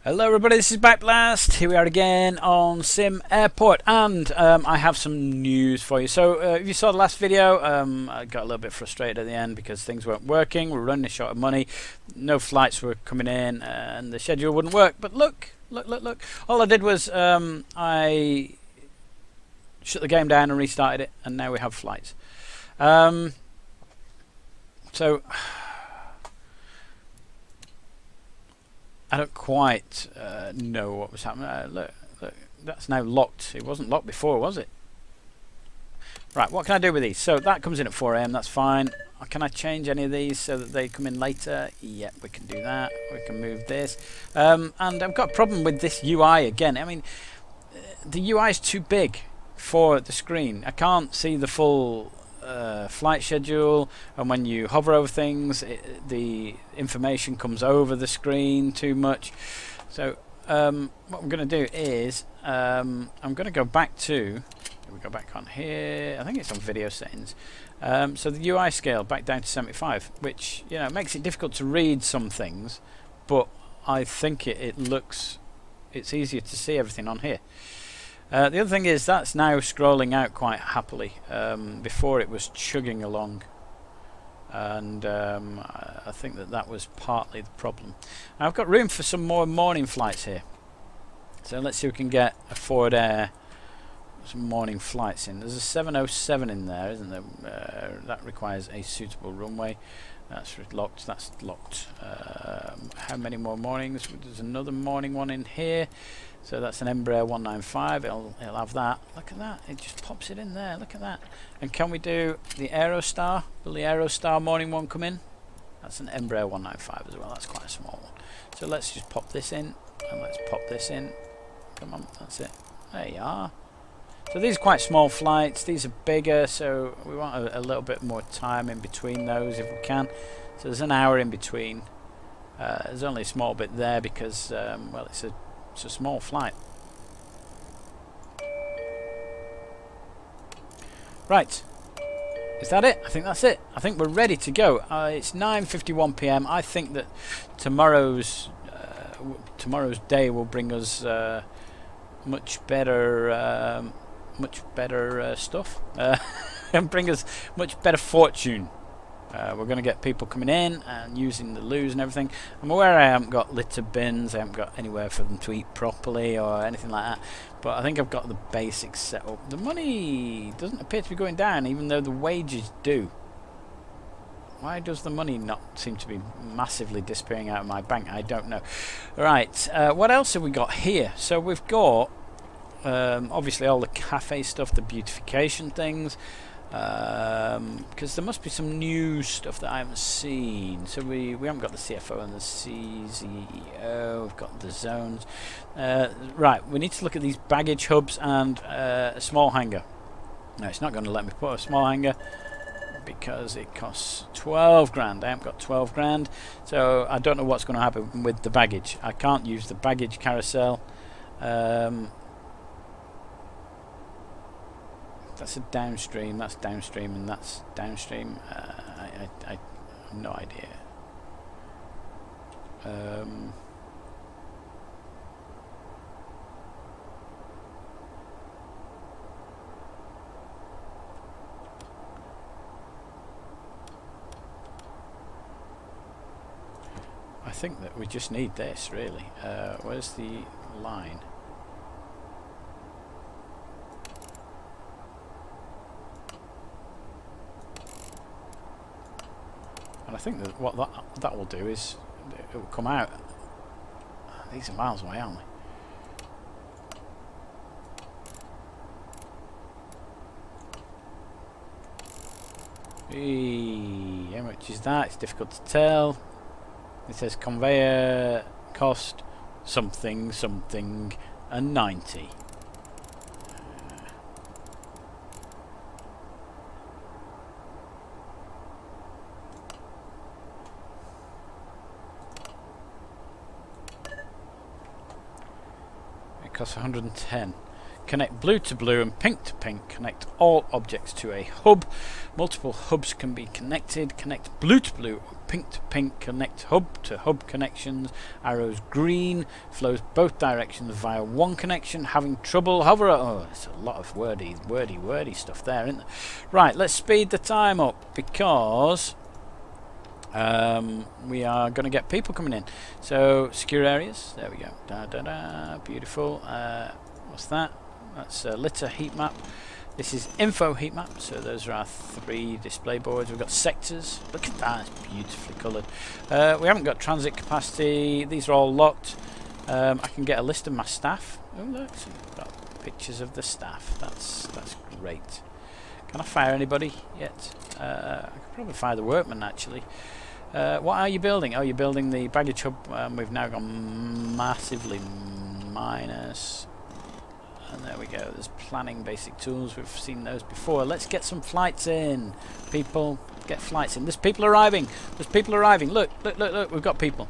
Hello everybody, this is Backblast. Here we are again on Sim Airport, and I have some news for you. So if you saw the last video, I got a little bit frustrated at the end because things weren't working. We were running short of money, no flights were coming in, and the schedule wouldn't work. But look. All I did was I shut the game down and restarted it, and now we have flights. So I don't quite know what was happening. Look, that's now locked. It wasn't locked before, was it? Right, what can I do with these? So that comes in at 4 AM, that's fine. Can I change any of these so that they come in later? Yep, we can do that. We can move this. And I've got a problem with this UI again. I mean, the UI is too big for the screen. I can't see the full flight schedule, and when you hover over things, the information comes over the screen too much. So what I'm going to do is I'm going to go back to, we go back on here, I think it's on video settings, so the UI scale back down to 75, which makes it difficult to read some things, but I think it's easier to see everything on here. The other thing is that's now scrolling out quite happily. Before it was chugging along, and I think that was partly the problem. Now I've got room for some more morning flights here, so let's see if we can get a Forward Air some morning flights in. There's a 707 in there, isn't there? That requires a suitable runway. That's locked. That's locked. How many more mornings? There's another morning one in here. So that's an Embraer 195. It'll have that. Look at that. It just pops it in there. Look at that. And can we do the Aerostar? Will the Aerostar morning one come in? That's an Embraer 195 as well. That's quite a small one. So let's just pop this in, and let's pop this in. Come on, that's it. There you are. So these are quite small flights. These are bigger, so we want a little bit more time in between those if we can. So there's an hour in between. There's only a small bit there because, well, it's a small flight. Right. Is that it? I think that's it. I think we're ready to go. It's 9:51 PM. I think that tomorrow's day will bring us much better stuff and bring us much better fortune. We're going to get people coming in and using the loos and everything. I'm aware I haven't got litter bins, I haven't got anywhere for them to eat properly or anything like that, but I think I've got the basics set up. The money doesn't appear to be going down, even though the wages do. Why does the money not seem to be massively disappearing out of my bank? I don't know. Right, what else have we got here? So we've got obviously all the cafe stuff, the beautification things, because there must be some new stuff that I haven't seen. So we haven't got the CFO and the CZO. We've got the zones. Right, we need to look at these baggage hubs and a small hangar. No, it's not going to let me put a small hangar because it costs 12 grand. I haven't got 12 grand, so I don't know what's going to happen with the baggage. I can't use the baggage carousel. That's a downstream, that's downstream, and that's downstream. I have no idea. I think that we just need this, really. Where's the line? And I think that what that will do is it will come out. These are miles away, aren't they? How much is that? It's difficult to tell. It says conveyor cost something and 90. It costs 110. Connect blue to blue and pink to pink. Connect all objects to a hub. Multiple hubs can be connected. Connect blue to blue, pink to pink. Connect hub to hub connections. Arrows green. Flows both directions via one connection. Having trouble, hover. Oh, it's a lot of wordy stuff there, isn't there? Right, let's speed the time up because we are going to get people coming in. So secure areas. There we go. Beautiful. What's that? That's a litter heat map. This is info heat map. So those are our 3 display boards. We've got sectors. Look at that. It's beautifully coloured. We haven't got transit capacity. These are all locked. I can get a list of my staff. Oh look, so we've got pictures of the staff. That's great. Can I fire anybody yet? I could probably fire the workmen actually. What are you building? Oh, you're building the baggage hub. We've now gone massively minus. And there we go. There's planning basic tools. We've seen those before. Let's get some flights in. People, get flights in. There's people arriving. There's people arriving. Look. We've got people.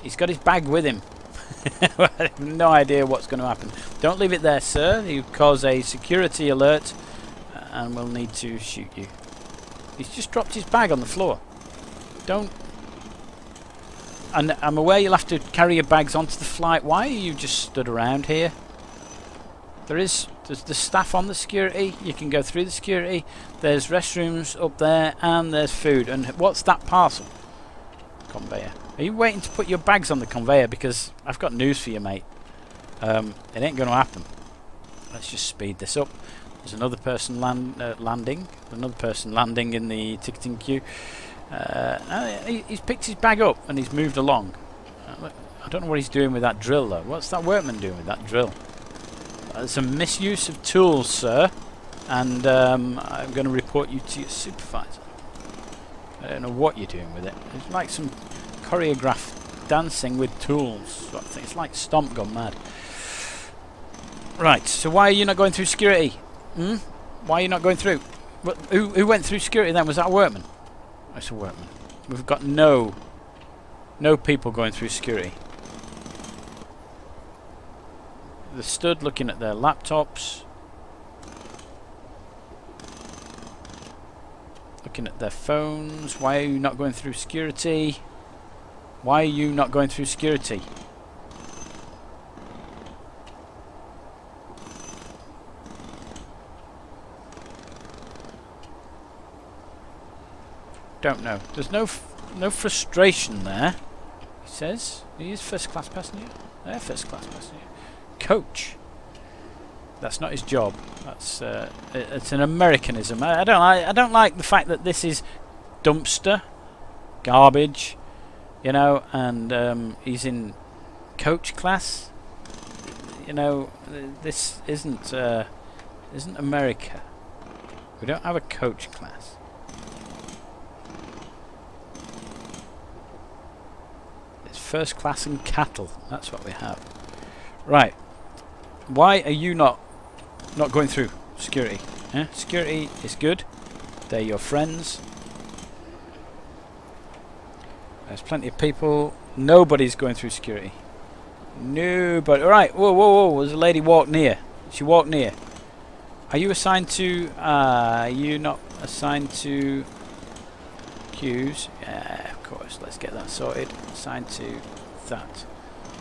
He's got his bag with him. I have no idea what's going to happen. Don't leave it there, sir. You cause a security alert and we'll need to shoot you. He's just dropped his bag on the floor. Don't. And I'm aware you'll have to carry your bags onto the flight. Why are you just stood around here? There's the staff on the security. You can go through the security. There's restrooms up there and there's food. And what's that parcel? Conveyor. Are you waiting to put your bags on the conveyor? Because I've got news for you, mate. It ain't going to happen. Let's just speed this up. There's another person landing. Another person landing in the ticketing queue. He's picked his bag up and he's moved along. Look, I don't know what he's doing with that drill though. What's that workman doing with that drill? It's a misuse of tools, sir, and I'm going to report you to your supervisor. I don't know what you're doing with it. It's like some choreographed dancing with tools sort of thing. It's like Stomp gone mad. Right, so why are you not going through security? Why are you not going through? Who went through security then? Was that a workman? It's a workman. We've got no people going through security. They're stood looking at their laptops, looking at their phones. Why are you not going through security? Why are you not going through security? Don't know. There's no frustration there. He says he is first class passenger. They're first class passenger. Coach. That's not his job. That's it's an Americanism. I don't like the fact that this is dumpster, garbage, you know, and he's in coach class. You know, this isn't America. We don't have a coach class. It's first class and cattle. That's what we have. Right. Why are you not going through security? Security is good. They're your friends. There's plenty of people. Nobody's going through security. Nobody. Right. Whoa. There's a lady walked near. She walked near. Are you assigned to... are you not assigned to queues? Yeah, of course. Let's get that sorted. Assigned to that.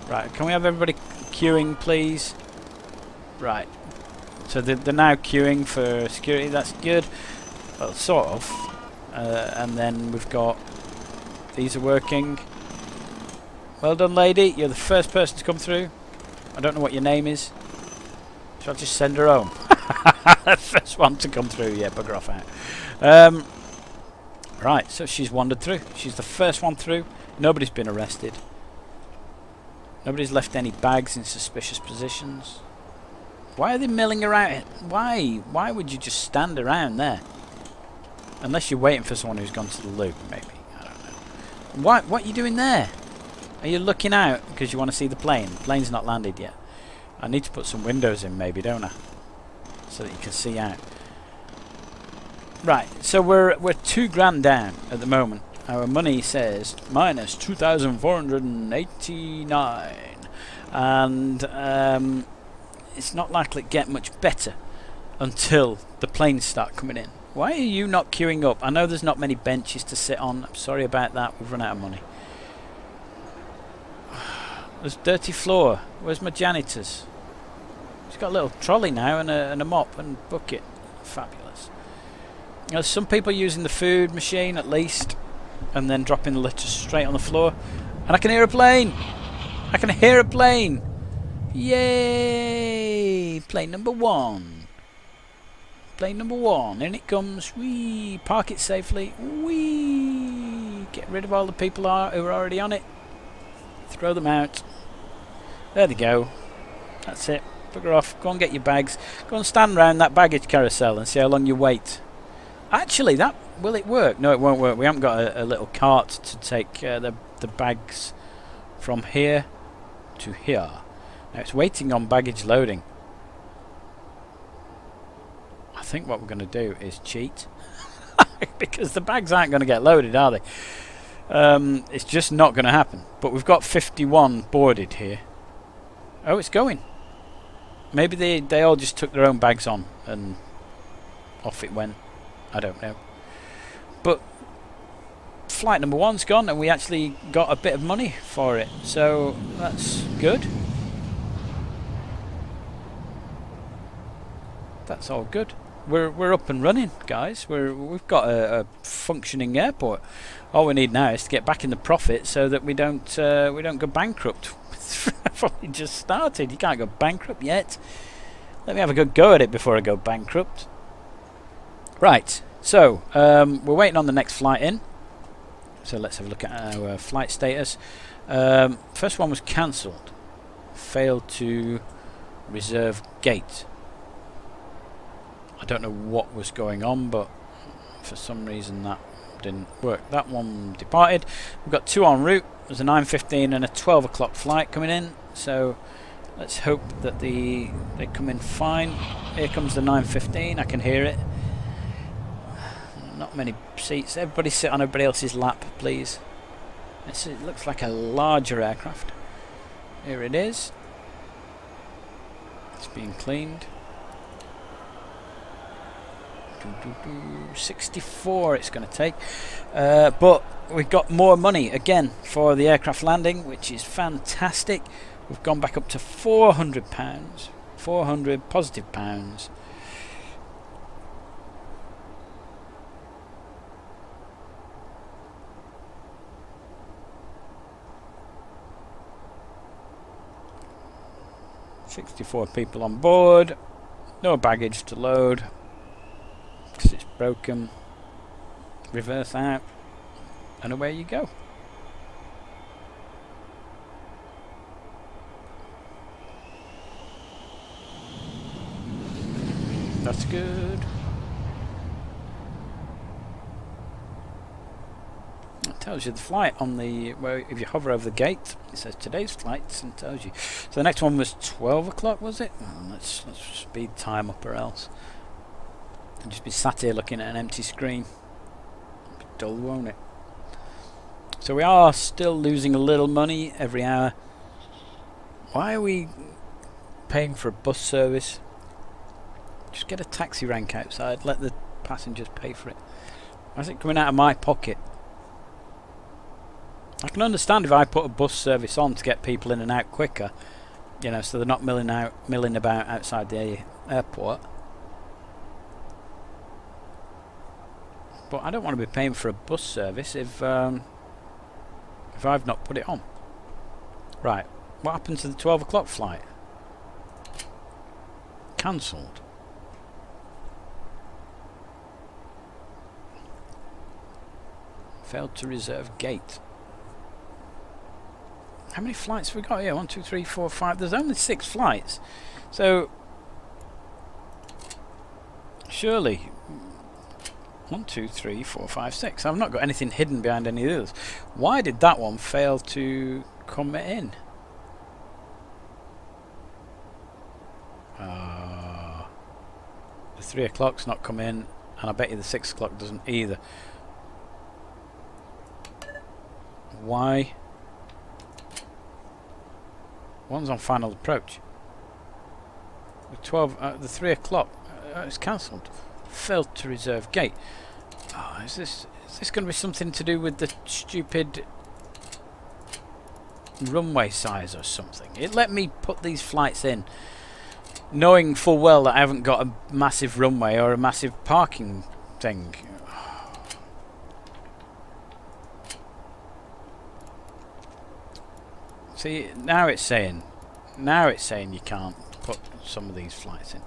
Right. Can we have everybody queuing, please? Right. So they're now queuing for security. That's good. Well, sort of. And then we've got... These are working. Well done, lady. You're the first person to come through. I don't know what your name is. Shall I just send her home? First one to come through. Yeah, bugger off out. Right, so she's wandered through. She's the first one through. Nobody's been arrested. Nobody's left any bags in suspicious positions. Why are they milling around? Why? Why would you just stand around there? Unless you're waiting for someone who's gone to the loo, maybe. I don't know. What are you doing there? Are you looking out because you want to see the plane? The plane's not landed yet. I need to put some windows in maybe, don't I? So that you can see out. Right, so we're $2,000 down at the moment. Our money says minus 2,489. And it's not likely to get much better until the planes start coming in. Why are you not queuing up? I know there's not many benches to sit on. I'm sorry about that. We've run out of money. There's dirty floor. Where's my janitors? He's got a little trolley now and a mop and bucket. Fabulous. There's some people using the food machine at least, and then dropping the litter straight on the floor. And I can hear a plane. I can hear a plane. Yay! Plane number 1. Plane number 1. In it comes. Whee! Park it safely. Whee! Get rid of all the people who are already on it. Throw them out. There they go. That's it. Bugger off. Go and get your bags. Go and stand round that baggage carousel and see how long you wait. Actually, will it work? No, it won't work. We haven't got a little cart to take the bags from here to here. Now it's waiting on baggage loading. I think what we're going to do is cheat. Because the bags aren't going to get loaded, are they? It's just not going to happen. But we've got 51 boarded here. Oh, it's going. Maybe they all just took their own bags on and off it went. I don't know. But flight number 1's gone and we actually got a bit of money for it. So that's good. That's all good. We're up and running, guys. We've got a functioning airport. All we need now is to get back in the profit so that we don't go bankrupt. I've only just started. You can't go bankrupt yet. Let me have a good go at it before I go bankrupt. Right. So we're waiting on the next flight in. So let's have a look at our flight status. First one was cancelled. Failed to reserve gate. I don't know what was going on, but for some reason that didn't work. That one departed. We've got 2 en route. There's a 9:15 and a 12 o'clock flight coming in. So let's hope that they come in fine. Here comes the 9:15. I can hear it. Not many seats. Everybody sit on everybody else's lap, please. It looks like a larger aircraft. Here it is. It's being cleaned. 64 it's going to take, but we've got more money again for the aircraft landing, which is fantastic. We've gone back up to £400, 400 positive pounds. $64 people on board, no baggage to load because it's broken. Reverse out and away you go. That's good. It tells you the flight on the, where if you hover over the gate it says today's flights and tells you. So the next one was 12 o'clock, was it? Oh, let's speed time up or else. I'll just be sat here looking at an empty screen. It'll be dull, won't it? So we are still losing a little money every hour. Why are we paying for a bus service? Just get a taxi rank outside, let the passengers pay for it. Why is it coming out of my pocket? I can understand if I put a bus service on to get people in and out quicker, you know, so they're not milling about outside the airport. But I don't want to be paying for a bus service if I've not put it on. Right, what happened to the 12 o'clock flight? Cancelled. Failed to reserve gate. How many flights have we got here? 1, 2, 3, 4, 5. There's only 6 flights. So surely 1, 2, 3, 4, 5, 6. I've not got anything hidden behind any of the others. Why did that one fail to come in? The 3 o'clock's not come in, and I bet you the 6 o'clock doesn't either. Why? One's on final approach. the 3 o'clock. It's cancelled. Failed to reserve gate. Oh, is this going to be something to do with the stupid runway size or something? It let me put these flights in, knowing full well that I haven't got a massive runway or a massive parking thing. See, now it's saying you can't put some of these flights in.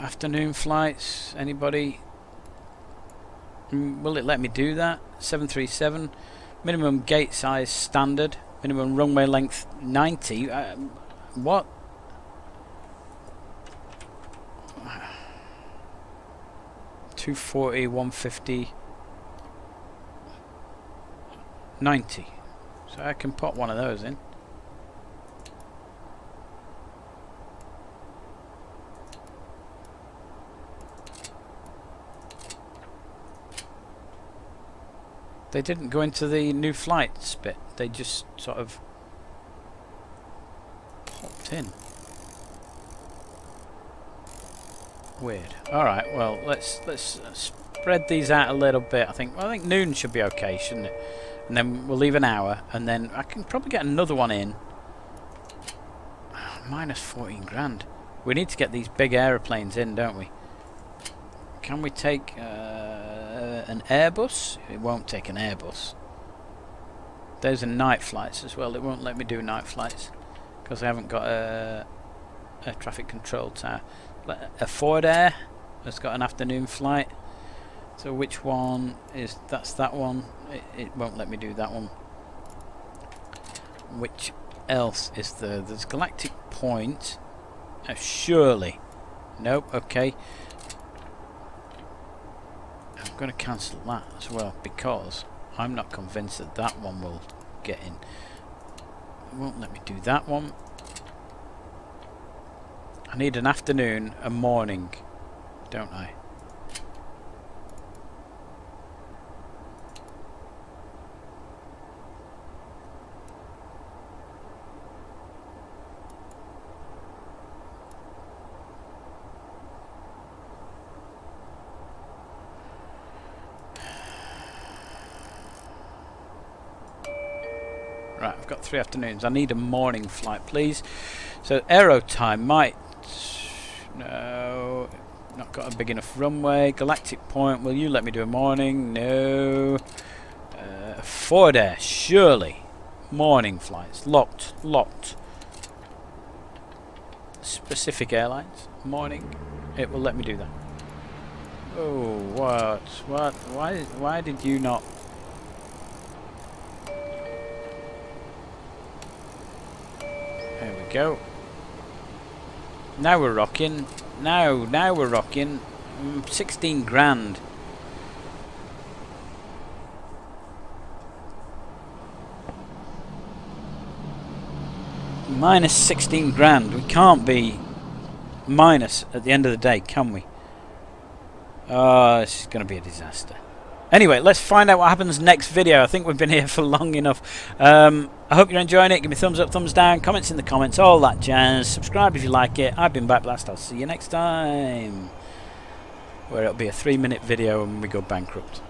Afternoon flights, anybody? Will it let me do that? 737, minimum gate size standard, minimum runway length 90. What? $240, $150, 90. So I can put one of those in. They didn't go into the new flights bit. They just sort of popped in. Weird. All right. Well, let's spread these out a little bit. I think noon should be okay, shouldn't it? And then we'll leave an hour, and then I can probably get another one in. Minus 14 grand. We need to get these big aeroplanes in, don't we? Can we take an Airbus? It won't take an Airbus. Those are night flights as well. It won't let me do night flights because I haven't got a traffic control tower. A Ford Air has got an afternoon flight. So which one is? That's that one. It won't let me do that one. Which else is there? There's Galactic Point. Surely. Nope. Okay. I'm going to cancel that as well because I'm not convinced that that one will get in. It won't let me do that one. I need an afternoon, a morning, don't I? Right, I've got 3 afternoons. I need a morning flight, please. So aero time might... No, not got a big enough runway. Galactic Point, will you let me do a morning? No. Ford Air, surely. Morning flights, locked. Specific Airlines, morning. It will let me do that. Oh, what? Why did you not? There we go. Now we're rocking. Now we're rocking. 16 grand. Minus 16 grand. We can't be minus at the end of the day, can we? Oh, this is going to be a disaster. Anyway, let's find out what happens next video. I think we've been here for long enough. I hope you're enjoying it. Give me thumbs up, thumbs down, comments in the comments, all that jazz. Subscribe if you like it. I've been Back Blast. I'll see you next time. Where it'll be a 3-minute video and we go bankrupt.